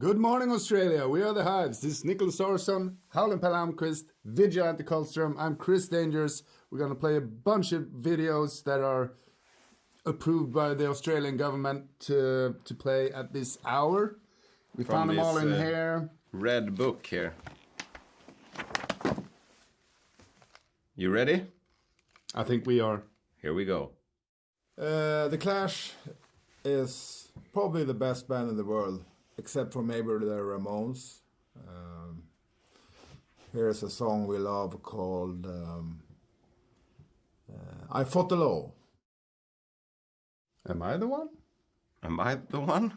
Good morning, Australia. We are the Hives. This is Nicholas Orson, Howlin' Pelle Almqvist, Vigilante Karlström. I'm Chris Dangerous. We're going to play a bunch of videos that are approved by the Australian government to play at this hour. We From found them all this, in here. Red book here. You ready? I think we are. Here we go. The Clash is probably the best band in the world, except for maybe the Ramones. Here's a song we love called I Fought the Law. Am I the one? Am I the one?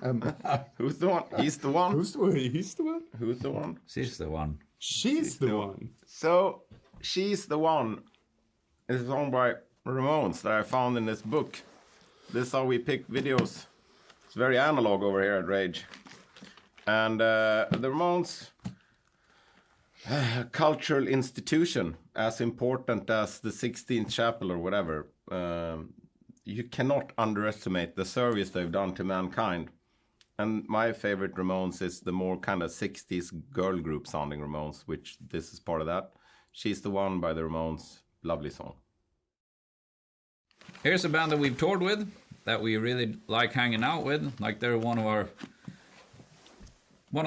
Who's the one? He's the one? Who's the one? He's the one? Who's the one? She's the one. She's the one. So, She's the One is a song by Ramones that I found in this book. This is how we pick videos. It's very analog over here at Rage. And the Ramones, cultural institution, as important as the 16th Chapel or whatever. You cannot underestimate the service they've done to mankind. And my favorite Ramones is the more kind of 60s girl group sounding Ramones, which this is part of that. She's the One by the Ramones. Lovely song. Here's a band that we've toured with, that we really like hanging out with. Like, they're one of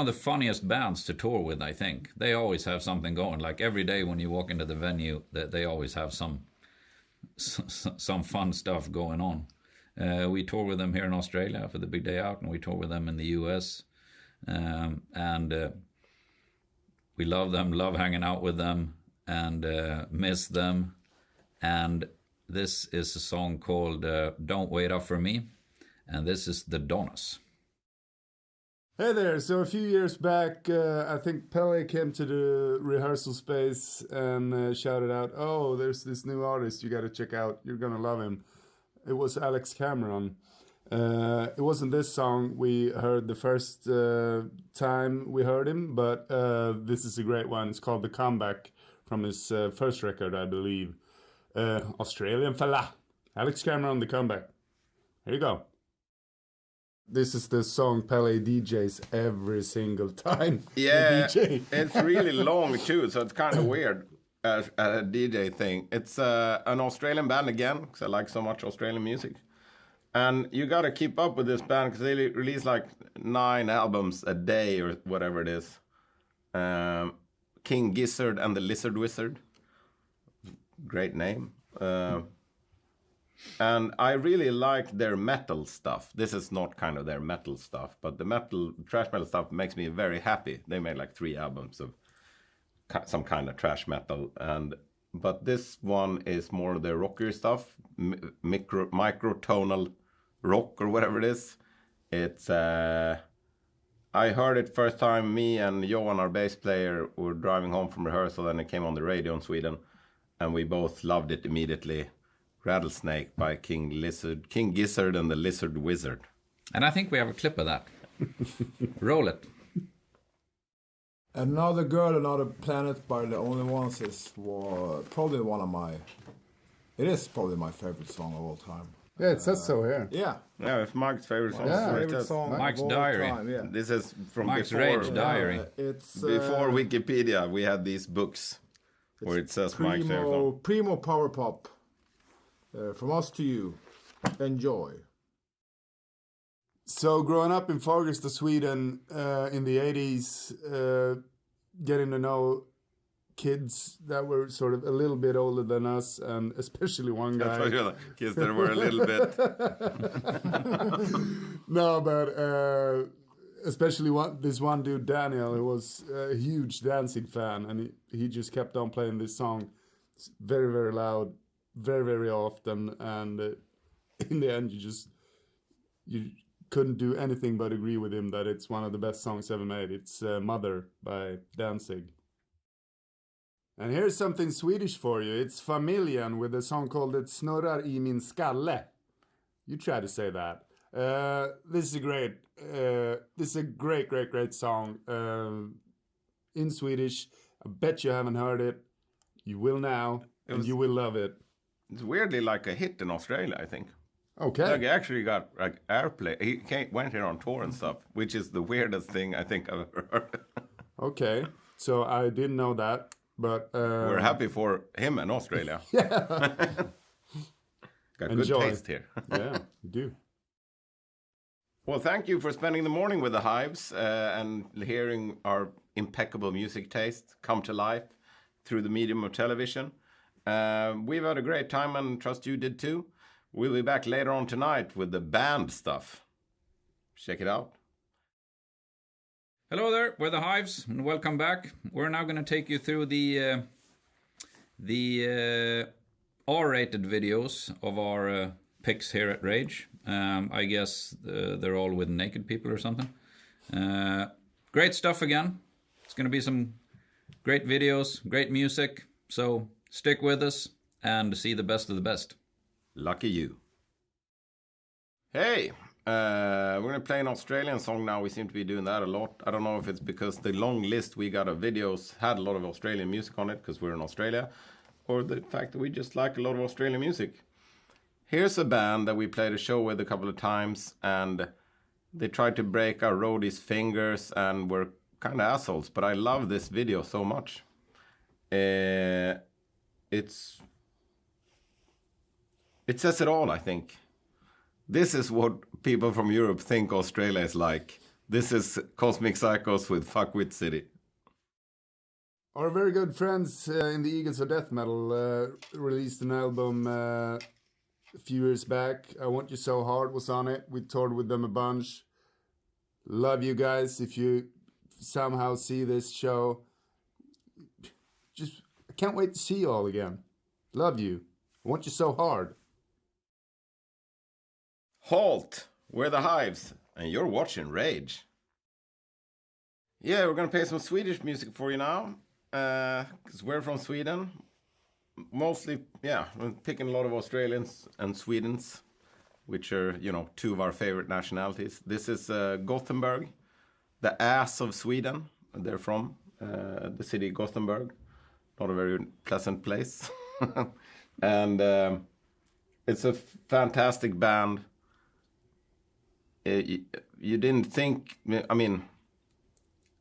the funniest bands to tour with, I think. They always have something going. Like, every day when you walk into the venue, they always have some fun stuff going on. We tour with them here in Australia for the big day out, and we tour with them in the US. We love them, love hanging out with them, and miss them. And this is a song called Don't Wait Up For Me, and this is the Donuts. Hey there, so a few years back, I think Pelle came to the rehearsal space and shouted out, "Oh, there's this new artist you gotta check out, you're gonna love him." It was Alex Cameron. It wasn't this song we heard the first time we heard him, but this is a great one. It's called The Comeback from his first record, I believe. Australian fella, Alex Cameron, The Comeback. Here you go. This is the song Pelle DJs every single time. Yeah, DJ. it's really long too, so it's kind of weird as a DJ thing. It's an Australian band again, because I like so much Australian music. And you got to keep up with this band, because they release like 9 albums a day or whatever it is. King Gizzard and the Lizard Wizard. Great name. And I really like their metal stuff. This is not kind of their metal stuff, but the trash metal stuff makes me very happy. They made like 3 albums of some kind of trash metal, but this one is more of their rockier stuff, microtonal rock or whatever it is. It's I heard it first time. Me and Johan, our bass player, were driving home from rehearsal, and it came on the radio in Sweden, and we both loved it immediately. Rattlesnake by King Gizzard and the Lizard Wizard. And I think we have a clip of that. Roll it. Another Girl, Another Planet by The Only Ones is probably it is probably my favorite song of all time. Yeah, it says so here. Yeah. Yeah, it's Mike's favorite song. Yeah. Favorite song Mike's of all diary. time, yeah. This is from Mike's before. Rage diary. It's Before Wikipedia, we had these books where it says Mike's favorite song. Primo Power Pop. From us to you. Enjoy. So growing up in Fagersta, Sweden, in the 80s, getting to know kids that were sort of a little bit older than us, and especially one guy. Kids that were a little bit. No, but especially this one dude, Daniel, who was a huge Danzig fan, and he just kept on playing this song very, very loud, very, very often, and in the end you couldn't do anything but agree with him that it's one of the best songs ever made. It's Mother by Danzig. And here's something Swedish for you. It's Familjen with a song called It snurrar I min skalle. You try to say that. This is a great song in Swedish. I bet you haven't heard it. You will now, and you will love it. It's weirdly like a hit in Australia, I think. Okay. Like, he actually got like airplay. Went here on tour and stuff, which is the weirdest thing I think I've ever heard. Okay. So I didn't know that, but We're happy for him and Australia. Yeah. Got Enjoy. good taste here. Yeah, you do. Well, thank you for spending the morning with the Hives and hearing our impeccable music taste come to life through the medium of television. We've had a great time and trust you did too. We'll be back later on tonight with the band stuff. Check it out. Hello there, we're the Hives, and welcome back. We're now going to take you through the R-rated videos of our picks here at Rage. I guess they're all with naked people or something. Great stuff again. It's going to be some great videos, great music. So stick with us and see the best of the best. Lucky you. Hey, we're going to play an Australian song now. We seem to be doing that a lot. I don't know if it's because the long list we got of videos had a lot of Australian music on it because we're in Australia, or the fact that we just like a lot of Australian music. Here's a band that we played a show with a couple of times, and they tried to break our roadie's fingers and were kind of assholes, but I love this video so much. It says it all, I think. This is what people from Europe think Australia is like. This is Cosmic Psychos with Fuckwit City. Our very good friends in the Eagles of Death Metal released an album a few years back. I Want You So Hard was on it. We toured with them a bunch. Love you guys. If you somehow see this show, I can't wait to see you all again. Love you. I want you so hard. Halt! We're the Hives, and you're watching Rage. Yeah, we're gonna play some Swedish music for you now, because we're from Sweden. Mostly, yeah, we're picking a lot of Australians and Swedens, which are, two of our favorite nationalities. This is Gothenburg, the ass of Sweden. They're from the city Gothenburg. Not a very pleasant place. And it's a fantastic band. You didn't think,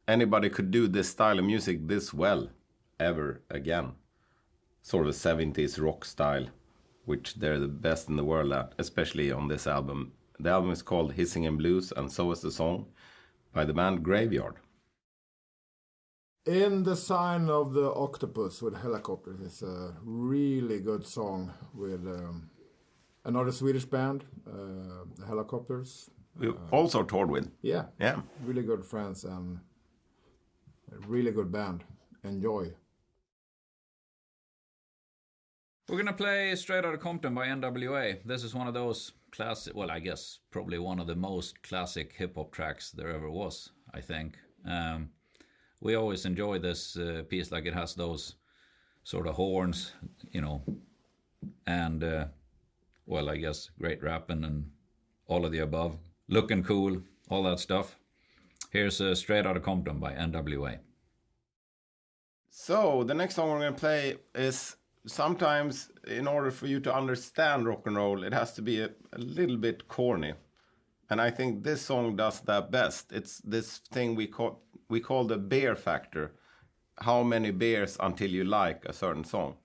anybody could do this style of music this well ever again. Sort of 70s rock style, which they're the best in the world at, especially on this album. The album is called Hissing and Blues, and so is the song by the band Graveyard. In the Sign of the Octopus with Helicopters is a really good song with another Swedish band, the Helicopters. We also toured with. Yeah. Yeah. Really good friends and a really good band. Enjoy. We're going to play Straight Outta Compton by NWA. This is one of those classic, well, I guess probably one of the most classic hip-hop tracks there ever was, I think. We always enjoy this piece, like it has those sort of horns, and, I guess great rapping and all of the above. Looking cool, all that stuff. Here's Straight Outta Compton by NWA. So, the next song we're going to play is, sometimes in order for you to understand rock and roll, it has to be a little bit corny. And I think this song does that best. It's this thing we call the beer factor. How many beers until you like a certain song.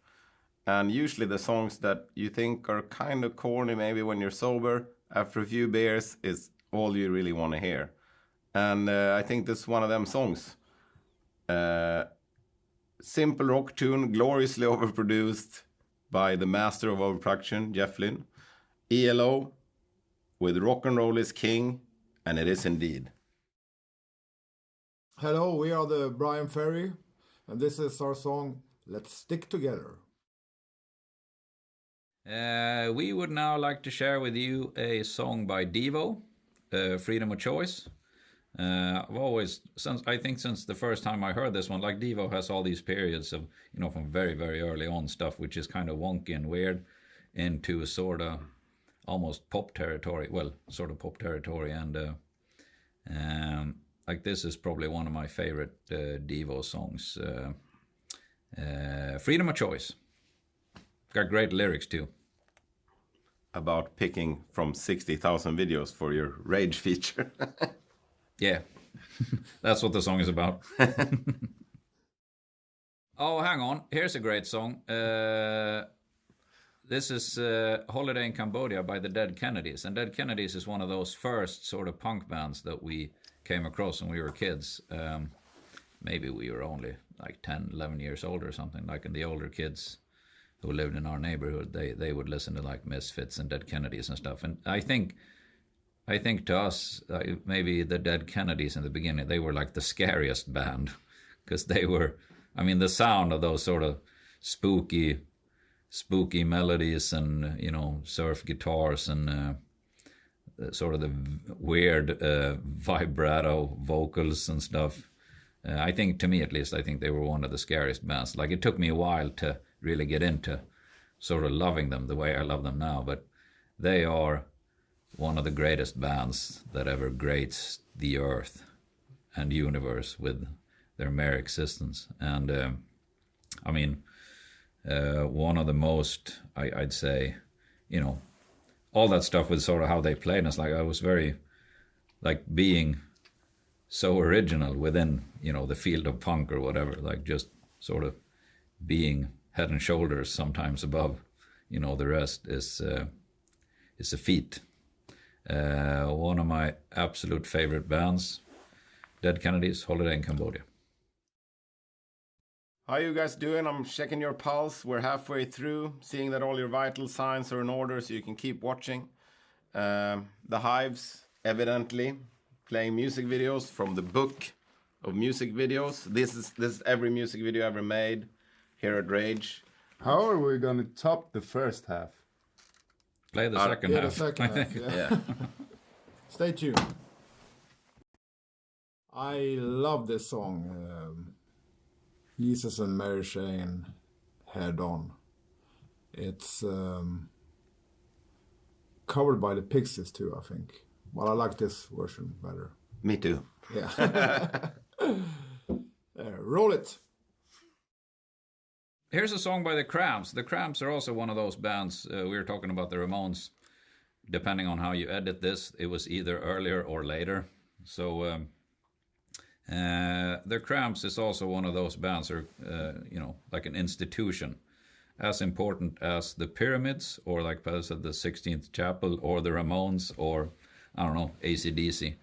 And usually the songs that you think are kind of corny, maybe when you're sober, after a few beers, is all you really want to hear. And I think this is one of them songs. Simple rock tune, gloriously overproduced by the master of overproduction, Jeff Lynne. ELO with Rock and Roll is King, and it is indeed. Hello, we are the Brian Ferry, and this is our song, Let's Stick Together. We would now like to share with you a song by Devo, Freedom of Choice. I've always, since the first time I heard this one, like Devo has all these periods of, from very, very early on stuff, which is kind of wonky and weird, into sort of almost pop territory. Well, sort of pop territory, and like this is probably one of my favorite Devo songs. Freedom of Choice. Got great lyrics too. about picking from 60,000 videos for your rage feature. Yeah, that's what the song is about. Oh, hang on. Here's a great song. This is Holiday in Cambodia by the Dead Kennedys. And Dead Kennedys is one of those first sort of punk bands that we came across when we were kids. Maybe we were only like 10, 11 years old or something. Like, in the older kids who lived in our neighborhood, they would listen to like Misfits and Dead Kennedys and stuff. And I think to us, maybe the Dead Kennedys in the beginning, they were like the scariest band. Because they were, I mean, the sound of those sort of spooky melodies and, you know, surf guitars and sort of the weird vibrato vocals and stuff. I think, to me at least, I think they were one of the scariest bands. Like, it took me a while to really get into sort of loving them the way I love them now, but they are one of the greatest bands that ever graced the earth and universe with their mere existence. And I mean, one of the most, I'd say, you know, all that stuff with sort of how they played. And it's like, I was very, like, being so original within, you know, the field of punk or whatever, like just sort of being head and shoulders sometimes above, you know, the rest is a feat. One of my absolute favorite bands, Dead Kennedys, Holiday in Cambodia. How you guys doing? I'm checking your pulse. We're halfway through, seeing that all your vital signs are in order, so you can keep watching. The Hives, evidently, playing music videos from the book of music videos. This is every music video ever made here at Rage. How are we going to top the first half? Play the second half. The second half, Yeah. Stay tuned. I love this song. Jesus and Mary Chain, Head On. It's covered by the Pixies too, I think. Well, I like this version better. Me too. Yeah. Roll it. Here's a song by the Cramps. The Cramps are also one of those bands. We were talking about the Ramones. Depending on how you edit this, it was either earlier or later. So the Cramps is also one of those bands, or you know, like an institution, as important as the Pyramids, or like Pelle said, the 16th Chapel, or the Ramones, or I don't know, AC/DC.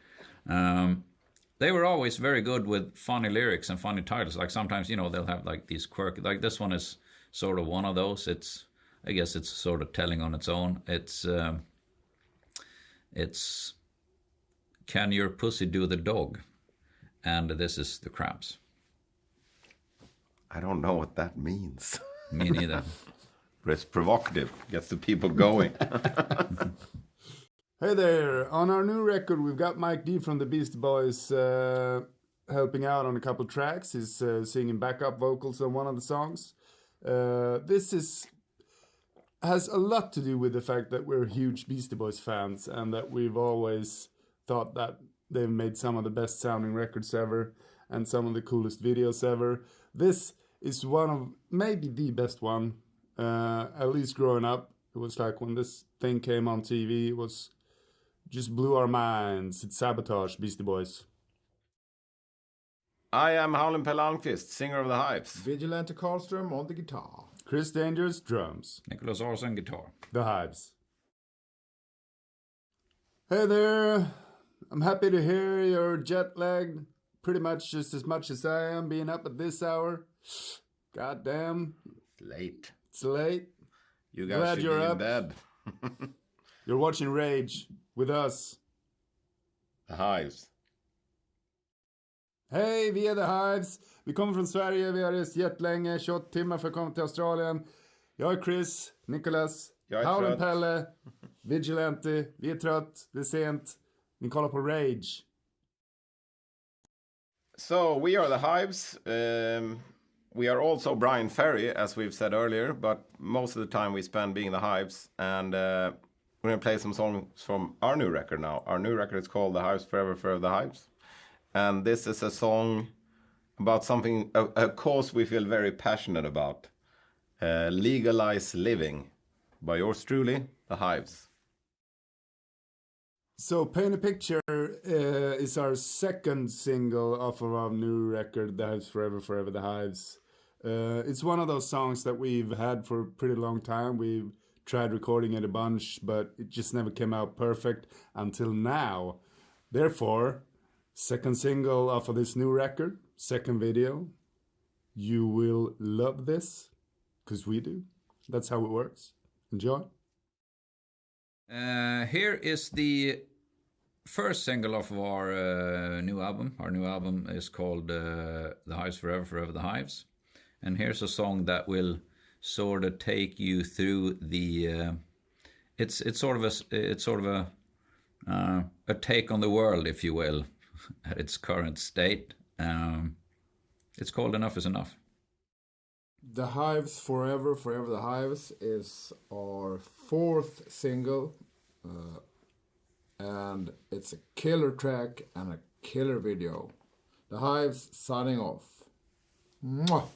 They were always very good with funny lyrics and funny titles. Like, sometimes, you know, they'll have like these quirky, like this one is sort of one of those. I guess it's sort of telling on its own. It's Can Your Pussy Do the Dog? And this is the Cramps. I don't know what that means. Me neither. But it's provocative. Gets the people going. Hey there! On our new record, we've got Mike D from the Beastie Boys helping out on a couple tracks. He's singing backup vocals on one of the songs. This has a lot to do with the fact that we're huge Beastie Boys fans, and that we've always thought that they've made some of the best sounding records ever and some of the coolest videos ever. This is one of maybe the best one, at least growing up. It was like when this thing came on TV, it was just blew our minds. It's Sabotage, Beastie Boys. I am Howlin' Pelle Almqvist, singer of the Hives. Vigilante Karlström on the guitar. Chris Dangerous, drums. Nicholas Arson, guitar. The Hives. Hey there! I'm happy to hear you're jet lagged pretty much just as much as I am, being up at this hour. God damn. It's late. It's late. You guys Glad should you're be in up. bed. You're watching Rage with us. The Hives. Hej, vi är The Hives. Vi kommer från Sverige, vi har rest jättelänge, 28 timmar för att komma till Australien. Jag är Chris, Nicholas, Jag är Howlin' trött. Pelle, Vigilante. Vi är trött, det är sent. Ni kollar på Rage. So we are the Hives. We are also Brian Ferry, as we've said earlier, but most of the time we spend being the Hives. And we're going to play some songs from our new record now. Our new record is called The Hives Forever, Forever the Hives. And this is a song about something, a cause we feel very passionate about. Legalize living. by yours truly, The Hives. So Paint a Picture is our second single off of our new record, The Hives Forever, Forever the Hives. It's one of those songs that we've had for a pretty long time. We've tried recording it a bunch, but it just never came out perfect until now. Therefore, second single off of this new record, second video. You will love this, because we do. That's how it works. Enjoy. Here is the first single of our new album. Our new album is called The Hives Forever, Forever the Hives. And here's a song that will sort of take you through the. It's sort of a take on the world, if you will, at its current state. It's called Enough is Enough. The Hives Forever, Forever the Hives is our fourth single. And it's a killer track and a killer video. The Hives signing off. Mwah!